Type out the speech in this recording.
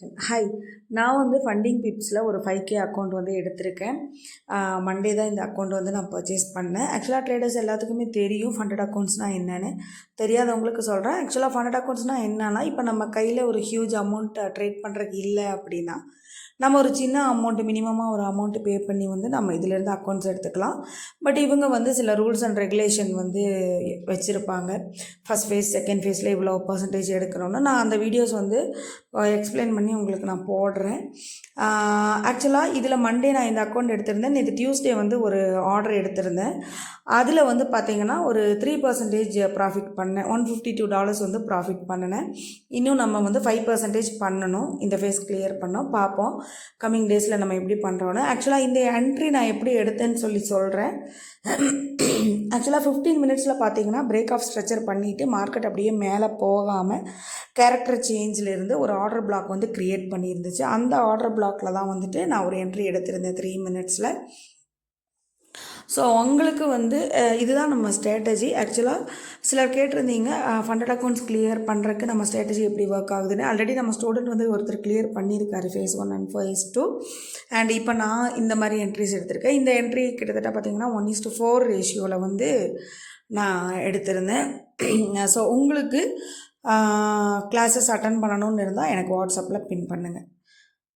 Hi. நான் வந்து funding பிப்ஸில் ஒரு 5K அக்கௌண்ட் வந்து எடுத்திருக்கேன். மண்டே தான் இந்த அக்கௌண்ட் வந்து நான் பர்ச்சேஸ் பண்ணேன். ஆக்சுவலாக ட்ரேடர்ஸ் எல்லாத்துக்குமே தெரியும் ஃபண்டட் அக்கௌண்ட்ஸ்னால் என்னென்னு. தெரியாதவங்களுக்கு சொல்கிறேன். ஆக்சுவலாக ஃபண்டட் அக்கௌண்ட்ஸ்னால் என்னன்னா, இப்போ நம்ம கையில் ஒரு ஹியூஜ் அமௌண்ட் ட்ரேட் பண்ணுறதுக்கு இல்லை அப்படின்னா, நம்ம ஒரு சின்ன அமௌண்ட்டு மினிமமாக ஒரு அமௌண்ட்டு பே பண்ணி வந்து நம்ம இதிலேருந்து அக்கௌண்ட்ஸ் எடுத்துக்கலாம். பட் இவங்க வந்து சில ரூல்ஸ் அண்ட் ரெகுலேஷன் வந்து வச்சுருப்பாங்க. ஃபஸ்ட் ஃபேஸ், செகண்ட் ஃபேஸில் இவ்வளோ பர்சன்டேஜ் எடுக்கணும்னு நான் அந்த வீடியோஸ் வந்து எக்ஸ்பிளைன் பண்ணி உங்களுக்கு நான் போடுறேன். ஆக்சுவலாக இதில் மண்டே நான் இந்த அக்கௌண்ட் எடுத்திருந்தேன். இது டியூஸ்டே வந்து ஒரு ஆர்டர் எடுத்திருந்தேன். அதில் வந்து பார்த்திங்கன்னா ஒரு 3% ப்ராஃபிட் பண்ணேன். $152 வந்து ப்ராஃபிட் பண்ணினேன். இன்னும் நம்ம வந்து 5% பண்ணணும். இந்த ஃபேஸ் கிளியர் பண்ணோம். பார்ப்போம் கம்மிங் டேஸில் நம்ம எப்படி பண்ணுறோன்னு. ஆக்சுவலாக இந்த என்ட்ரி நான் எப்படி எடுத்தேன்னு சொல்கிறேன். ஆக்சுவலாக 15 மினிட்ஸில் பார்த்தீங்கன்னா பிரேக் ஆஃப் ஸ்ட்ரக்சர் பண்ணிவிட்டு மார்க்கெட் அப்படியே மேலே போகாமல் கேரக்டர் சேஞ்சில் இருந்து ஒரு ஆர்டர் பிளாக் வந்து க்ரியேட் பண்ணியிருந்துச்சு. அந்த ஆர்டர் பிளாக்கில் தான் வந்துட்டு நான் ஒரு என்ட்ரி எடுத்திருந்தேன் 3 மினிட்ஸில். ஸோ உங்களுக்கு வந்து இதுதான் நம்ம ஸ்ட்ராட்டஜி. ஆக்சுவலாக சிலர் கேட்டிருந்தீங்க ஃபண்டட் அக்கௌண்ட்ஸ் கிளியர் பண்ணுறதுக்கு நம்ம ஸ்ட்ராட்டஜி எப்படி ஒர்க் ஆகுதுன்னு. ஆல்ரெடி நம்ம ஸ்டூடெண்ட் வந்து ஒருத்தர் கிளியர் பண்ணியிருக்காரு ஃபேஸ் 1 அண்ட் ஃபேஸ் 2. அண்ட் இப்போ நான் இந்த மாதிரி என்ட்ரிஸ் எடுத்திருக்கேன். இந்த என்ட்ரி கிட்டத்தட்ட பார்த்திங்கன்னா 1:4 ரேஷியோவில் வந்து நான் எடுத்திருந்தேன். ஸோ உங்களுக்கு கிளாஸஸ் அட்டன் பண்ணணுன்னு இருந்தால் எனக்கு வாட்ஸ்அப்பில் பின் பண்ணுங்கள்.